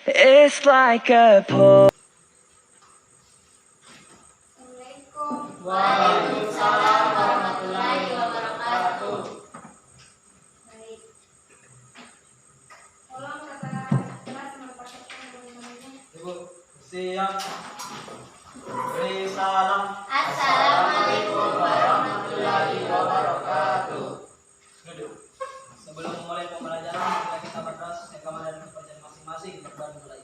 It's like a pull. Waalaikumsalam warahmatullahi wabarakatuh. Baik. Tolong kata kelas mempersiapkan teman-temannya. Ibu, siap. Beri salam. Assalamualaikum warahmatullahi wabarakatuh. Duduk. Sebelum memulai pembelajaran, kita berdoa rekaman dan pekerjaan masing-masing. Berdoa mulai.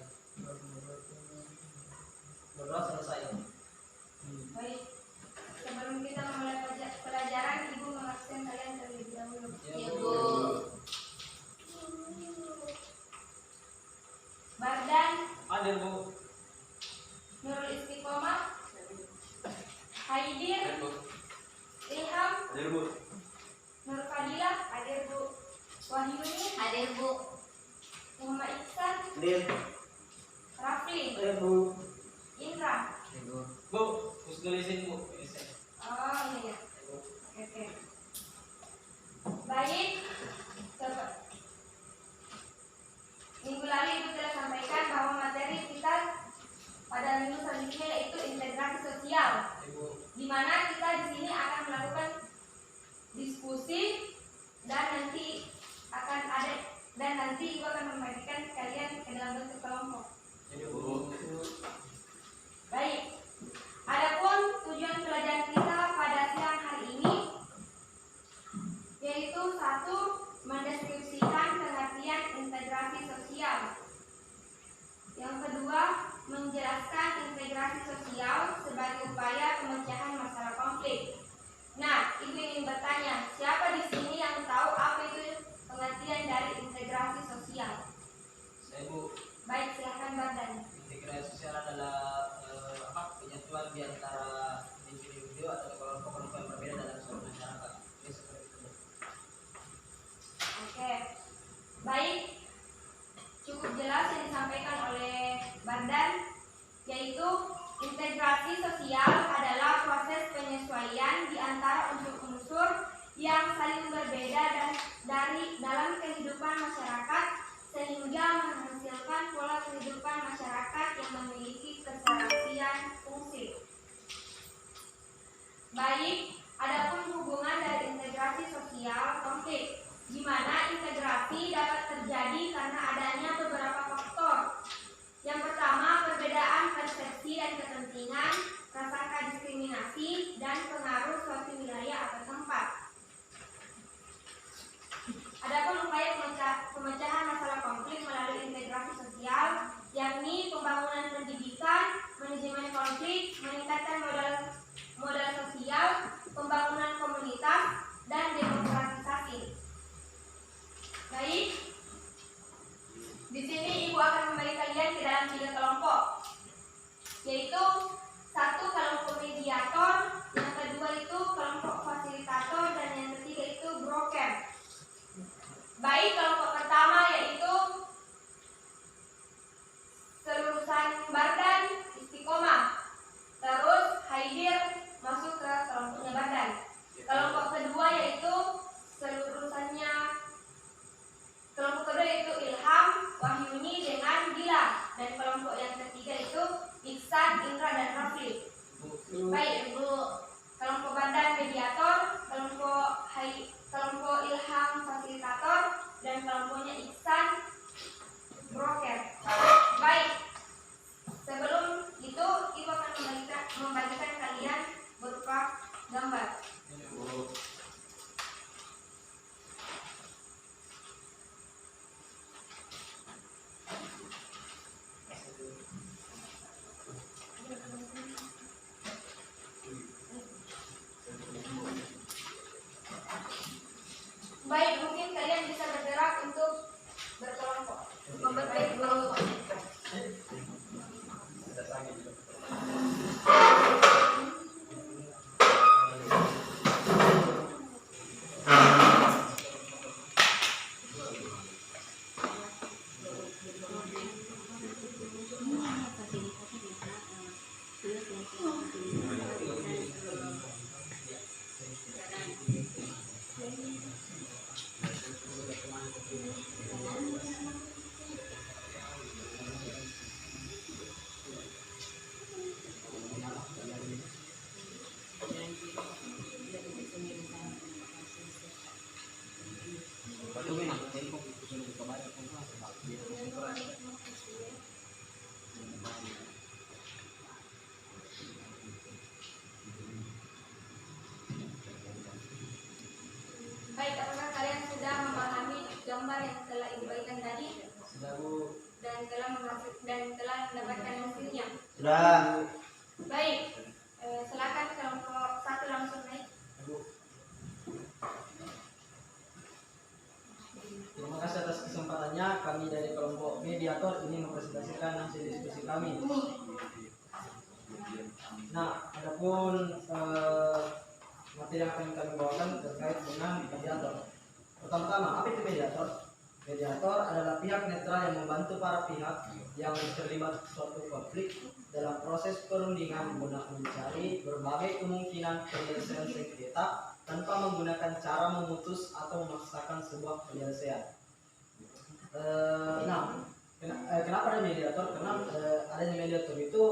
Berdoa selesai. Baik. Sebelum kita memulai pelajaran, Ibu mengabsen kalian terlebih dahulu. Ya, Bu. Bardan, Hadir, Bu. Nurul Istiqomah, Haidir, Ilham, Hadir, Bu. Nur Fadilah, hadir Bu. Wahyuni, Hadir Bu. Muhammad Iksan, Hadir. Rafli, Hadir, Bu. Indra. Bu, tulisin, Bu. Oh iya. Oke. Baik. Minggu lalu Ibu telah sampaikan bahwa materi kita pada minggu selanjutnya yaitu integrasi sosial, di mana kita di sini akan melakukan diskusi dan nanti Ibu akan membagikan kalian ke dalam bentuk kelompok. Baik. Adapun tujuan pelajaran kita pada siang hari ini yaitu satu, mendeskripsikan pengertian integrasi sosial. Yang kedua, menjelaskan integrasi sosial sebagai upaya pemecahan masalah konflik. Nah, Ibu ingin bertanya, siapa di sini yang tahu apa itu pengertian dari integrasi sosial? Saya, Bu. Baik, silakan Bardan. Integrasi sosial adalah penyatuan di antara individu atau kelompok-kelompok yang berbeda dalam suatu masyarakat. Oke. Baik. Cukup jelas yang disampaikan oleh Bardan, yaitu integrasi sosial adalah proses penyesuaian di antara unsur-unsur yang saling berbeda dan dari dalam kehidupan masyarakat sehingga menghasilkan pola kehidupan masyarakat yang memiliki keserasian fungsi. Baik, adapun hubungan dari integrasi sosial konflik, di mana integrasi dapat terjadi karena adanya beberapa faktor. Yang pertama, perbedaan persepsi dan kepentingan, prasangka diskriminasi, dan pengaruh suatu wilayah atau tempat. Adapun upaya pemecahan masalah konflik melalui integrasi sosial, yakni pembangunan pendidikan, manajemen konflik, meningkatkan modal sosial, pembangunan komunitas, dan demokratisasi. Baik, di sini Ibu akan membagi kalian ke dalam 3 kelompok, yaitu satu kelompok mediator, yang kedua itu kelompok fasilitator, dan yang ketiga itu broker. Baik, kelompok pertama yaitu kelulusan Bardan Istiqomah, terus Haidir masuk ke kelompoknya Bardan. Kelompok kedua yaitu kelompok kedua yaitu Ilham, Wahyuni dengan Gila, dan kelompok yang ketiga itu Iksan, Indra, dan Rafli. Baik, Ibu. Kelompok Bardan mediator, kelompok Ilham fasilitator, dan kelompoknya Iksan broker. Baik, sebelum itu Ibu akan membagikan kalian berupa gambar. Baik, mungkin kalian bisa bergerak untuk berkelompok, membentuk kelompok. Baik, apakah kalian sudah memahami gambar yang telah ibu bagikan tadi Sudah Bu. dan telah mendapatkan hasilnya? Sudah. Baik, silakan kelompok 1 langsung naik. Bu. Terima kasih atas kesempatannya. Kami dari kelompok mediator ini mempresentasikan hasil diskusi kami. Nah, adapun materi yang akan kami bawakan terkait dengan mediator. Pertama-tama, apa itu mediator? Mediator adalah pihak netral yang membantu para pihak yang terlibat suatu konflik dalam proses perundingan guna mencari berbagai kemungkinan penyelesaian sengketa tanpa menggunakan cara memutus atau memaksakan sebuah penyelesaian. Kenapa ada mediator? Karena adanya mediator itu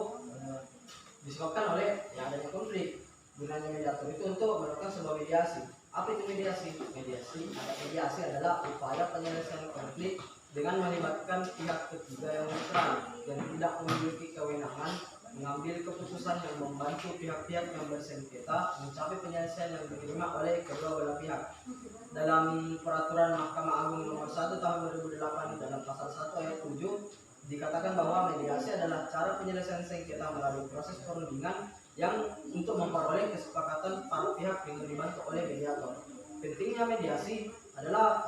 disebabkan oleh adanya konflik. Gunanya mediator itu untuk melakukan sebuah mediasi. Apa itu mediasi? Mediasi adalah upaya penyelesaian konflik dengan melibatkan pihak ketiga yang netral yang tidak memiliki kewenangan mengambil keputusan yang membantu pihak-pihak yang bersengketa mencapai penyelesaian yang diterima oleh kedua belah pihak. Dalam peraturan Mahkamah Agung nomor 1 tahun 2008 dalam pasal 1 ayat 7 dikatakan bahwa mediasi adalah cara penyelesaian sengketa melalui proses perundingan yang untuk memperoleh kesepakatan para pihak yang dibantu oleh mediator. Pentingnya mediasi adalah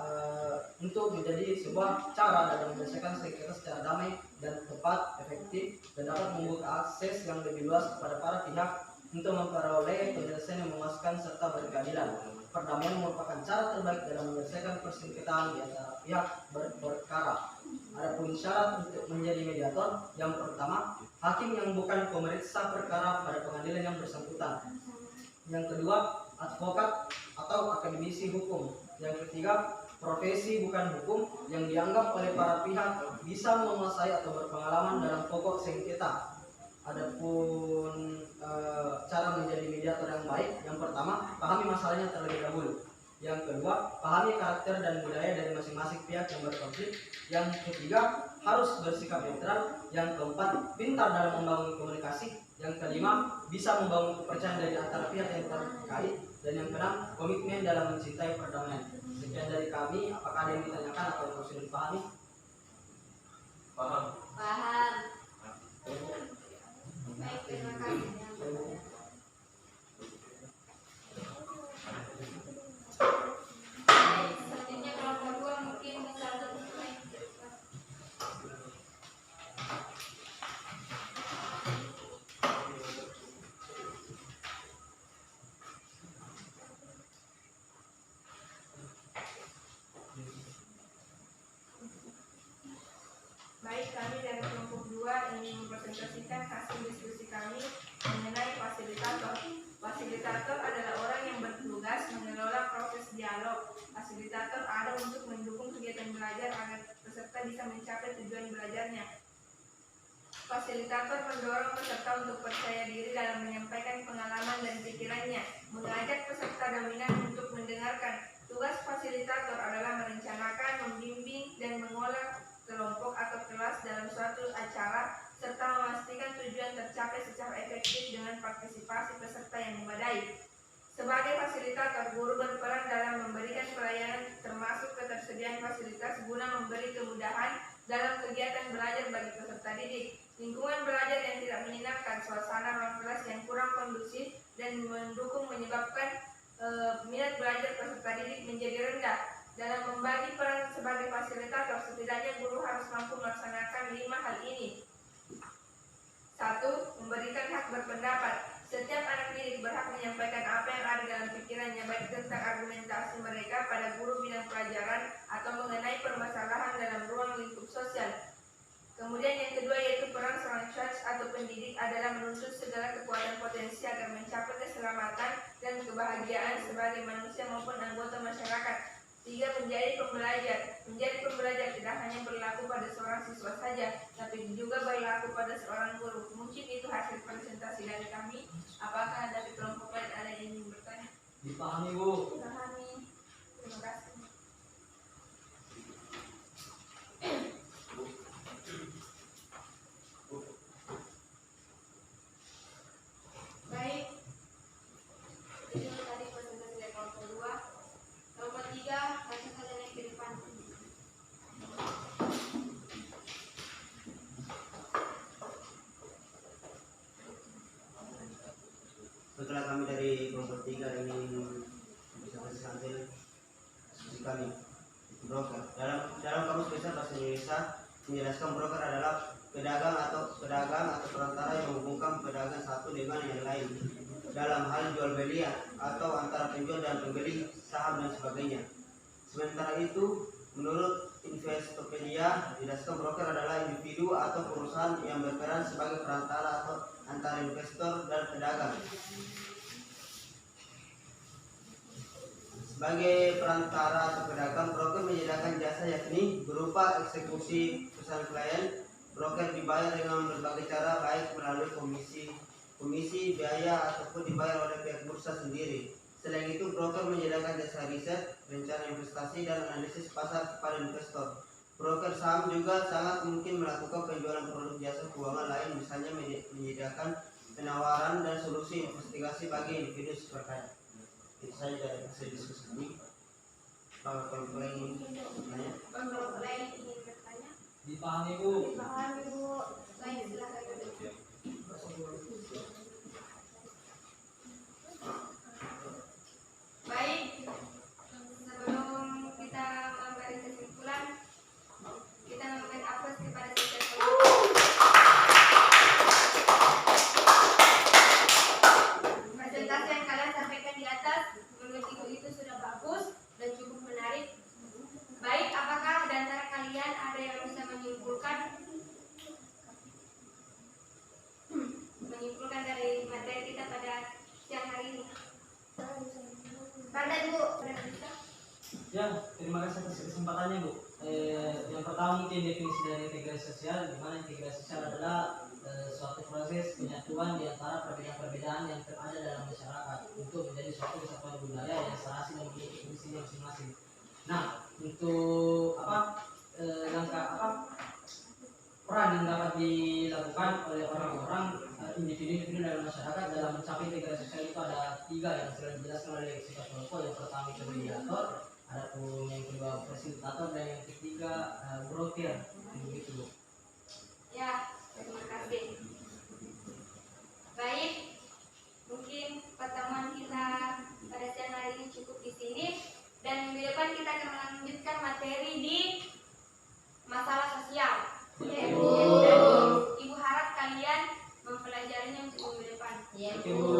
untuk menjadi sebuah cara dalam menyelesaikan sengketa secara damai dan tepat, efektif, dan dapat membuka akses yang lebih luas kepada para pihak untuk memperoleh penyelesaian yang memuaskan serta berkeadilan. Perdamaian merupakan cara terbaik dalam menyelesaikan persengketaan di antara pihak berperkara. Adapun syarat untuk menjadi mediator, yang pertama, hakim yang bukan pemeriksa perkara pada pengadilan yang bersangkutan. Yang kedua, advokat atau akademisi hukum. Yang ketiga, profesi bukan hukum yang dianggap oleh para pihak bisa menguasai atau berpengalaman dalam pokok sengketa. Adapun cara menjadi mediator yang baik, yang pertama, pahami masalahnya terlebih dahulu. Yang kedua, pahami karakter dan budaya dari masing-masing pihak yang berkonflik. Yang ketiga, harus bersikap netral. Yang keempat, pintar dalam membangun komunikasi. Yang kelima, bisa membangun kepercayaan dari antara pihak yang terkait. Dan yang keenam, komitmen dalam mencintai perdamaian. Sekian dari kami. Apakah ada yang ditanyakan atau yang sudah dipahami? Paham. Paham. Baik, terima kasih. Baik, selanjutnya kelompok 2 mungkin bisa untuk naik. Baik, kami dari kelompok 2 ingin mempresentasikan hasil diskusi kami mengenai fasilitator. Fasilitator adalah orang yang bertugas mengelola proses dialog. Fasilitator ada untuk mendukung kegiatan belajar agar peserta bisa mencapai tujuan belajarnya. Fasilitator mendorong peserta untuk percaya diri dalam menyampaikan pengalaman dan pikirannya, mengajak peserta dominan untuk mendengarkan. Tugas fasilitator adalah merencanakan, membimbing, dan mengolah kelompok atau kelas dalam suatu acara serta memastikan tujuan tercapai secara efektif dengan partisipasi peserta yang memadai. Sebagai fasilitator, guru berperan dalam memberikan pelayanan termasuk ketersediaan fasilitas guna memberi kemudahan dalam kegiatan belajar bagi peserta didik. Lingkungan belajar yang tidak menyenangkan, suasana ruang kelas yang kurang kondusif dan mendukung menyebabkan minat belajar peserta didik menjadi rendah. Dalam membagi peran sebagai fasilitator, setidaknya guru harus mampu melaksanakan 5 hal ini. 1. Memberikan hak berpendapat. Setiap anak didik berhak menyampaikan apa yang ada dalam pikirannya, baik tentang argumentasi mereka pada guru bidang pelajaran atau mengenai permasalahan dalam ruang lingkup sosial. Kemudian yang kedua yaitu peran seorang coach atau pendidik adalah menuntut segala kekuatan potensi agar mencapai keselamatan dan kebahagiaan sebagai manusia maupun anggota masyarakat. 3. Menjadi pembelajar. Menjadi pembelajar tidak hanya berlaku pada seorang siswa saja, tapi juga berlaku pada seorang guru. Mungkin itu hasil presentasi dari kami. Apakah dari kelompok lain ada yang ingin bertanya? Dipahami, Bu? Dipahami. Terima kasih. kami. Broker. Dalam kamus besar bahasa Indonesia menjelaskan broker adalah pedagang atau perantara yang menghubungkan pedagang satu dengan yang lain dalam hal jual beli atau antara penjual dan pembeli saham dan sebagainya. Sementara itu, menurut Investopedia, dijelaskan broker adalah individu atau perusahaan yang berperan sebagai perantara atau antara investor dan pedagang. Sebagai perantara atau pedagang, broker menyediakan jasa yakni berupa eksekusi perusahaan klien. Broker dibayar dengan berbagai cara, baik melalui komisi, biaya, ataupun dibayar oleh pihak bursa sendiri. Selain itu, broker menyediakan jasa riset, rencana investasi, dan analisis pasar kepada investor. Broker saham juga sangat mungkin melakukan penjualan produk jasa keuangan lain, misalnya menyediakan penawaran dan solusi investigasi bagi individu super kaya. Itu saja dari hasil diskusi kami. Kalau yang ingin bertanya, Kalau lain ingin bertanya, Dipahami Bu? dipahami Bu. Baik, silakan. Baik, sebelum kita memberi kesimpulan, kita memberi aplaus kepada speaker. Presentasi yang kalian sampaikan di atas menurut Ibu itu sudah bagus dan cukup menarik. Baik, apakah di antara kalian ada yang bisa menyimpulkan dari materi kita pada siang hari ini? Pada Ibu, Ya, terima kasih atas kesempatannya Bu. Yang pertama mungkin definisi dari integrasi sosial, di mana integrasi sosial adalah suatu proses penyatuan di antara perbedaan-perbedaan yang terada dalam masyarakat untuk menjadi suatu kesatuan budaya yang serasi dan memiliki fungsinya masing-masing. Nah, untuk peran yang dapat dilakukan oleh orang-orang individu dalam masyarakat dalam mencapai integrasi sosial itu ada 3 yang sudah dijelaskan oleh Eksekutif kelompok. Yang pertama itu mediator, adapun yang kedua fasilitator, dan yang ketiga broker. Begitu Bu. ya, terima kasih. Baik, mungkin pertemuan kita pada siang hari ini cukup di sini, dan minggu depan kita akan melanjutkan materi di masalah sosial. Ya, Dan Bu. Ibu harap kalian mempelajarinya untuk minggu depan. Oke Bu.